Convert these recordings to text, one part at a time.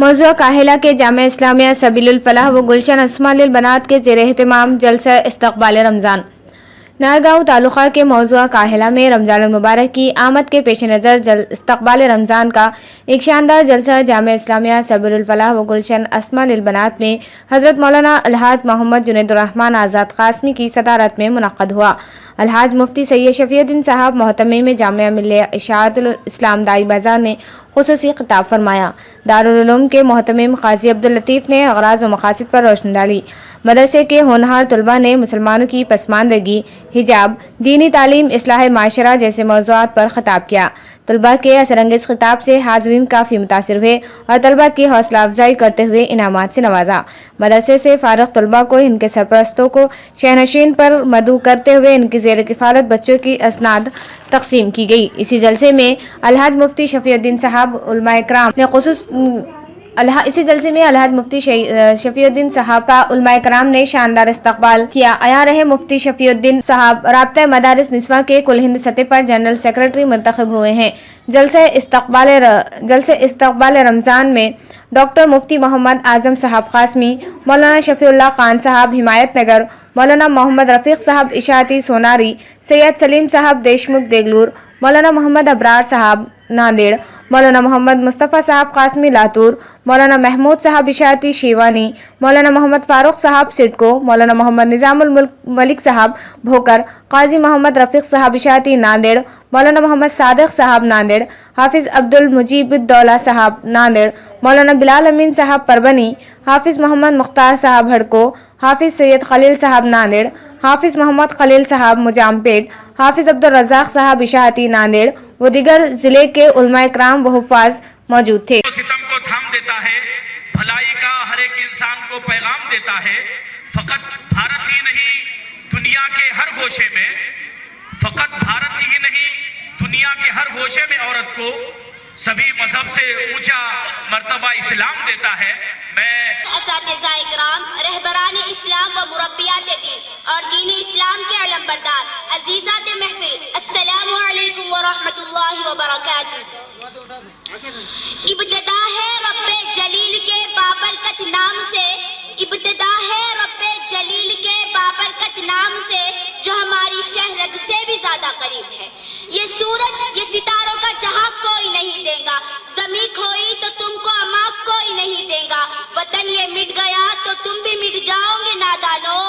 موضوع काहिला के जामिया इस्लामिया सबीलुल फलाह व गुलशन अस्माउल बनात के ज़ेर एहतमाम जलसा इस्तक़बाल रमज़ान नारगांव तालुक़ा के मौज़ूआ काहिला में रमज़ान मुबारक की आमद के पेश नज़र इस्तक़बाल रमज़ान का एक शानदार जलसा जामिया इस्लामिया सबीलुल फलाह व गुलशन अस्माउल बनात में हज़रत मौलाना अलहाज मोहम्मद जुनैदुर्रहमान आज़ाद क़ासमी की सदारत में मुनक़्क़द हुआ। अलहाज मुफ्ती सैयद शफ़ीउद्दीन साहब मोहतमिम जामिया मिल्लिया इशाअतुल इस्लाम दाई बाज़ार ने ख़ुसूसी ख़िताब फरमाया। दारुल उलूम के मोहतमिम क़ाज़ी अब्दुल लतीफ़ ने अग़राज़ व मक़ासिद पर रोशनी डाली। मदरसे के होनहार तलबा ने मुसलमानों की पसमानदगी, हिजाब, दीनी तालीम, इस्लाह माशरा जैसे मौज़ूआत पर ख़िताब किया। तलबा के असरंगेज़ ख़िताब से हाज़रीन काफ़ी मुतासिर हुए और तलबा की हौसला अफजाई करते हुए इनामात से नवाजा। मदरसे से फ़ारिग़ तलबा को इनके सरपरस्तों को शहनशीन पर मदऊ करते हुए इनकी ज़ेर किफ़ालत बच्चों की असनाद तक़सीम की गई। इसी जलसे में अलहाज मुफ्ती शफ़ीउद्दीन साहब उलमा इकराम ने इसी जलसे में अलहाज मुफ्ती शफ़ीउद्दीन साहब का उलमा इकराम ने शानदार इस्तक़बाल किया। आया रहे मुफ्ती शफ़ीउद्दीन साहब राब्ता मदारिस निस्वा के कुल हिंद सतह पर जनरल सेक्रेटरी मुंतखब हुए हैं। जलसे इस्तक़बाल रमज़ान में डॉक्टर मुफ्ती मोहम्मद आज़म साहब क़ासमी, मौलाना शफ़ीउल्लाह खान साहब हिमायत नगर, मौलाना मोहम्मद रफ़ीक़ साहब इशाती सोनारी, सैयद सलीम साहब देशमुख देगलूर, मौलाना मोहम्मद अबरार साहब नांदेड़, मौलाना मोहम्मद मुस्तफ़ा साहब क़ासमी लातूर, मौलाना महमूद साहब इशाती शीवानी, मौलाना मोहम्मद फ़ारूक साहब सिडको, मौलाना मोहम्मद निज़ामुल मलिक साहब भोकर, क़ाज़ी मोहम्मद रफ़ीक़ साहब इशाती नांदेड़, मौलाना मोहम्मद सादिक़ साहब नांदेड़, हाफिज़ अब्दुल मुजीबुद्दौला साहब नांदेड़, मौलाना बिलाल अमीन साहब परबनी, हाफिज़ मोहम्मद मुख्तार साहब हड़को, हाफिज़ सैयद खलील साहब नांदेड़, हाफिज़ मोहम्मद खलील साहब मुजामपेट, हाफिज़ अब्दुल रज़ाक़ साहब इशाती नांदेड़ व दीगर ज़िले के उलमा इकराम व हुफ़ाज़ मौजूद थे। सितम को थाम देता है, भलाई का हर एक इंसान को पैगाम देता है। फ़कत भारत ही नहीं दुनिया के हर गोशे में, फ़कत भारत ही नहीं दुनिया के हर गोशे में औरत को सभी मजहब से ऊंचा मर्तबा इस्लाम देता है। मैं असातिज़ा इकराम, रहबरान इस्लाम व मुरब्बियात दीन और दीन इस्लाम के अलमबरदार अजीज़ात महफिल, अस्सलामु अलैकुम व रहमतुल्लाहि व बरकातुहू। इब्तिदा है रब्बे जलील के बाबरकत नाम से, इब्तिदा है रब्बे जलील के बाबरकत नाम से, जो हमारी शहरग से भी ज्यादा करीब है। ये सूरज, ये सितारों का जहां कोई नहीं देगा, ज़मीं खोई तो तुमको अमा कोई नहीं देगा, वतन ये मिट गया तो तुम भी मिट जाओगे नादानो,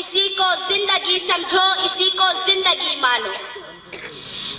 इसी को जिंदगी समझो, इसी को जिंदगी मानो।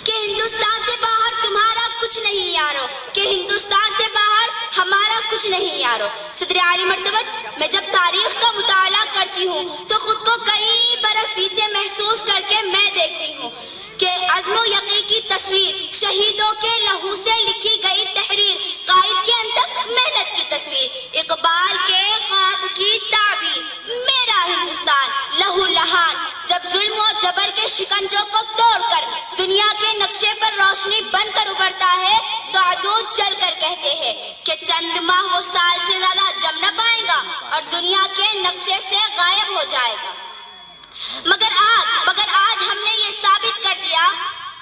कि हिंदुस्तान से बाहर तुम्हारा कुछ नहीं यारो, कि हिंदुस्तान से बाहर हमारा कुछ नहीं यारो। सदर आली मर्तबत, मैं जब तारीख का मुताला करती हूँ तो खुद को कई बरस पीछे महसूस करके मैं देखती हूँ कि अज़्म यक़ीन की तस्वीर, शहीदों के लहू से लिखी गई तहरीर, कायद के अंतक मेहनत की तस्वीर, इकबाल के ख्वाब की ताबीर, मेरा हिंदुस्तान लहू लहान जब जुल्म और जबर के शिकंजों को तोड़कर दुनिया के नक्शे पर रोशनी बनकर उभरता है तो अदूद चल कर कहते हैं कि चंद माह वो साल से ज्यादा जम न पाएगा और दुनिया के नक्शे से गायब हो जाएगा। मगर आज हमने ये साबित कर दिया,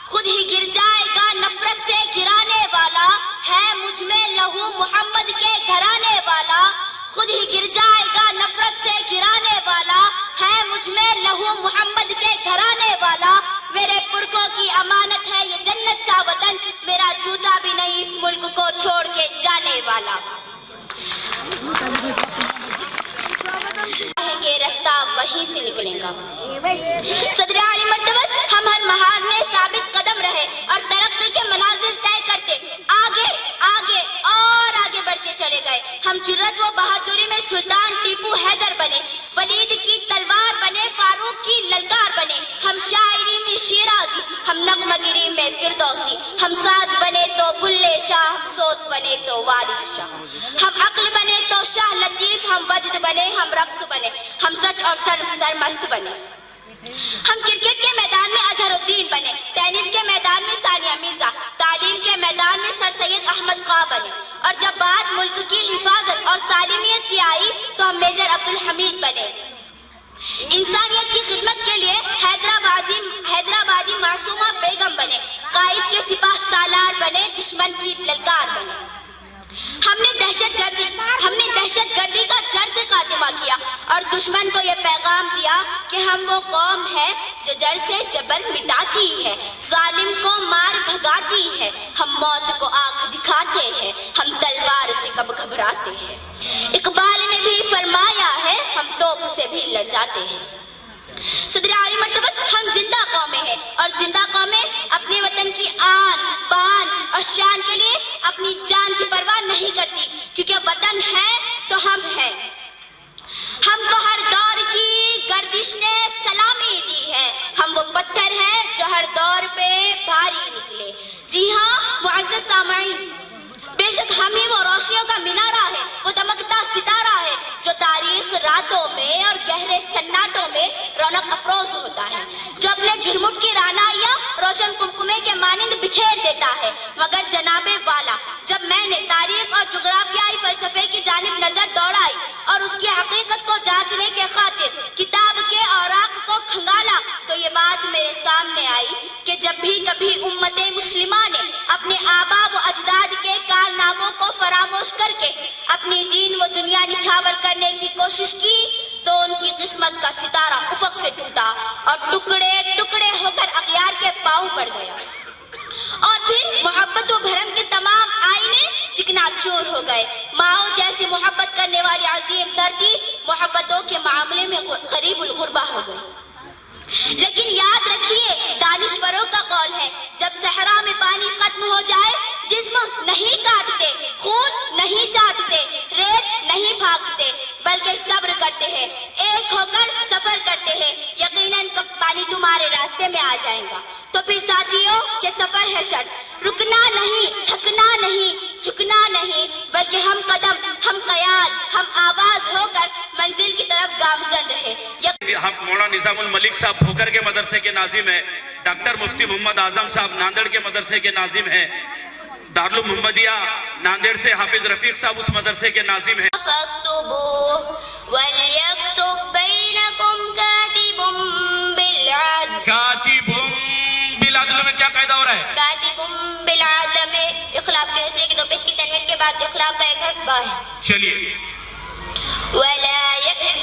खुद ही गिर जाएगा नफरत से गिराने वाला, है मुझ में लहू मोहम्मद के घराने वाला। खुद ही गिर जाएगा नफरत से गिराने वाला, है मुझ में लहू मोहम्मद के घराने वाला। मेरे पुरखों की अमानत है ये जन्नत सा वतन, मेरा जूता भी नहीं इस मुल्क को छोड़ के जाने वाला। रास्ता वहीं से निकलेगा। सदर आली मर्तबत, हम हर महाज में साबित कदम रहे और तरक्की के मनाजिल तय करते आगे आगे और आगे बढ़ते चले गए। हम जुर्रत व बहादुरी में सुल्तान टीपू हैदर बने, वलीद की तलवार बने, फारूक की ललकार बने। हम शायरी में शिराजी, हम नगमगिरी में फिरदौसी, हम साज बने तो बुल्ले शाह, हम सोच बने तो वारिस शाह। हम अक्ल बने तो शाह लतीफ, हम वजद बने, हम रक्स बने, हम सच और सरमस्त बने। हम क्रिकेट के मैदान में अजहरुद्दीन बने, टेनिस के मैदान में सानिया मिर्जा, तालीम के मैदान में सर सैयद अहमद खां बने और जब बात मुल्क की हिफाजत और सालिमियत की आई तो हम मेजर अब्दुल हमीद बने। इंसानियत की खिदमत के लिए हैदराबादी मासूमा बेगम बने, कायद के सिपाह सालार बने, दुश्मन की ललकार बने। ہم نے دہشت گردی کا جڑ سے خاتمہ کیا اور دشمن کو یہ پیغام دیا کہ ہم وہ قوم ہے جو جڑ سے جبر مٹاتی ہے، ظالم کو مار بھگاتی ہے، ہم موت کو آنکھ دکھاتے ہیں، ہم تلوار سے کب گھبراتے ہیں۔ اقبال نے بھی فرمایا ہے ہم توپ سے بھی لڑ جاتے ہیں۔ صدر عالی مرتبت ہم زندہ قومیں ہیں اور زندہ قومیں اپنے وطن کی آن بان اور شان کے لیے اپنی جان کی پرواہ نہیں کرتی، کیونکہ وطن ہے تو ہم ہیں۔ ہم کو ہر دور کی گردش نے سلامی دی ہے، ہم وہ پتھر ہیں جو ہر دور پہ بھاری نکلے۔ جی ہاں معزز سامعین، بے شک ہم ہی وہ روشنیوں کا مینارہ ہے، وہ دمکتا ستارہ ہے جو تاریخ راتوں میں اور گہرے سناٹوں میں رونق افروز ہوتا ہے، جو اپنے جھرمٹ کی رعنائیاں روشن کمکمے کے مانند بکھیر دیتا ہے۔ مگر جناب والا، جب میں نے تاریخ اور جغرافیائی فلسفے کی جانب نظر دوڑائی اور اس کی حقیقت کو جانچنے کے خاطر کتاب کے اوراق کو کھنگالا تو یہ بات میرے سامنے آئی کہ جب بھی کبھی امت مسلمہ نے اپنے آبا و اجداد کے کارناموں کو فراموش کر کے اپنی دین و دنیا نچھاور کرنے کی کوشش کی تو ان کی قسمت کا ستارہ افق سے ٹوٹا اور ٹکڑے ٹکڑے ہو کر اغیار کے پاؤں پڑ گیا، اور پھر محبت و بھرم کے تمام آئینے چکنا چور ہو گئے۔ ماؤ جیسی محبت کرنے والی عظیم دھرتی محبتوں کے معاملے میں غریب الغربہ ہو گئی۔ لیکن یاد رکھیے، دانشوروں کا قول ہے جب صحرا میں پانی ختم ہو جائے جسم نہیں کاٹتے، خون نہیں چاٹتے، ریت نہیں بھاگتے، بلکہ صبر کرتے ہیں، ایک ہو کر سفر کرتے ہیں، یقیناً پانی تمہارے راستے میں آ جائے گا۔ تو پھر ساتھیوں کے سفر ہے شرط، رکنا نہیں، تھکنا نہیں، جھکنا نہیں، بلکہ ہم قدم، ہم خیال، ہم آواز ہو کر منزل کی طرف گامزن رہے۔ مولانا نظام الملک صاحب بھوکر کے مدرسے کے ناظم ہیں، ڈاکٹر مفتی محمد اعظم صاحب ناندیڑ کے مدرسے کے ناظم ہیں، دارالعلوم محمدیہ ناندیڑ سے حافظ رفیق صاحب اس مدرسے کے ناظم ہیں۔ فاكتبوه وليكتب بينكم كاتب بالعدل۔ کاتب بالعدل میں کیا قاعدہ ہو رہا ہے؟ کاتب بالعدل میں اخلاف کے حصلے کی دو پیش کی تنوین کے بعد اخلاف کا ایک حرف با ہے۔ چلیے،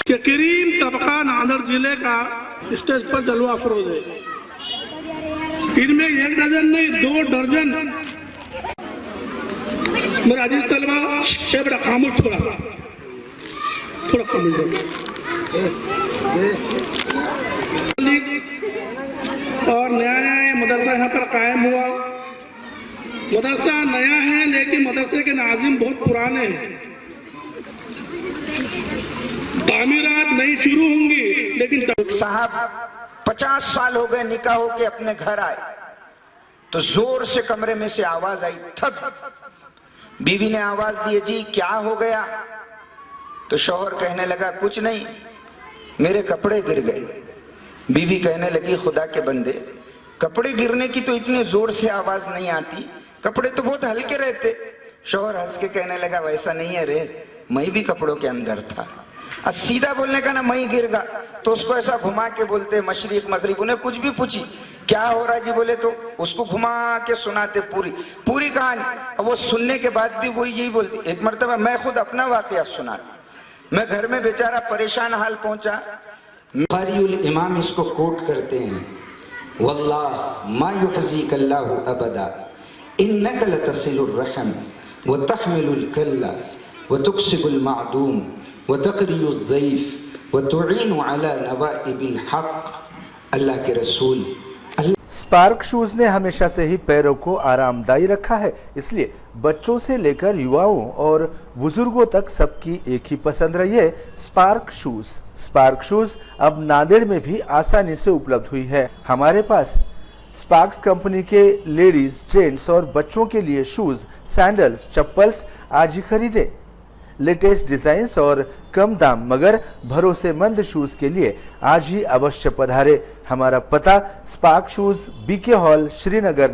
کہ کریم طبقہ ناندیڑ ضلع کا اسٹیج پر جلوہ افروز ہے، ان میں 1 ڈزن نہیں 2 درجن میرا عزیز طلبہ اے بڑا خاموش تھوڑا خاموش اور نیا مدرسہ یہاں پر قائم ہوا۔ مدرسہ نیا ہے لیکن مدرسے کے ناظم بہت پرانے ہیں، تعمیرات نہیں شروع ہوں گی لیکن ایک صاحب 50 سال ہو گئے نکاح ہو کے اپنے گھر آئے تو زور سے کمرے میں سے آواز آئی، تھپ۔ بیوی نے آواز دی، جی کیا ہو گیا؟ تو شوہر کہنے لگا کچھ نہیں، میرے کپڑے گر گئے۔ بیوی کہنے لگی خدا کے بندے، کپڑے گرنے کی تو اتنے زور سے آواز نہیں آتی، کپڑے تو بہت ہلکے رہتے۔ شوہر ہنس کے کہنے لگا ویسا نہیں ہے رے، میں بھی کپڑوں کے اندر تھا۔ سیدھا بولنے کا نا میں گر گا تو اس کو ایسا گھما کے بولتے مشرق مغرب، انہیں کچھ بھی پوچھی کیا ہو رہا جی بولے تو اس کو گھما کے سناتے پوری کہانی، اور وہ سننے کے بعد بھی وہ یہی بولتی۔ ایک مرتبہ میں خود اپنا واقعہ سنا، میں گھر میں بیچارہ پریشان حال پہنچا۔ بخاری الامام اس کو کوٹ کرتے ہیں، واللہ ما یحزیک اللہ ابدا انک لتصل الرحم وتحمل الکل وتکسب المعدوم وتقری الضیف وتعین علی نوائب الحق۔ اللہ کے رسول سپارک شوز نے ہمیشہ سے ہی پیروں کو آرام دائی رکھا ہے، اس لیے بچوں سے لے کر یواؤں اور بزرگوں تک سب کی ایک ہی پسند رہی ہے سپارک شوز۔ سپارک شوز اب ناندیڑ میں بھی آسانی سے اپلبدھ ہوئی ہے۔ ہمارے پاس سپارکس کمپنی کے لیڈیز، جینٹس اور بچوں کے لیے شوز، سینڈلز، چپلز آج ہی خریدیں۔ لیٹسٹ ڈیزائنز اور کم دام مگر بھروسے مند شوز کے لیے آج ہی اوشیہ پدھارے۔ ہمارا پتہ سپارک شوز، بی کے ہال، شری نگر۔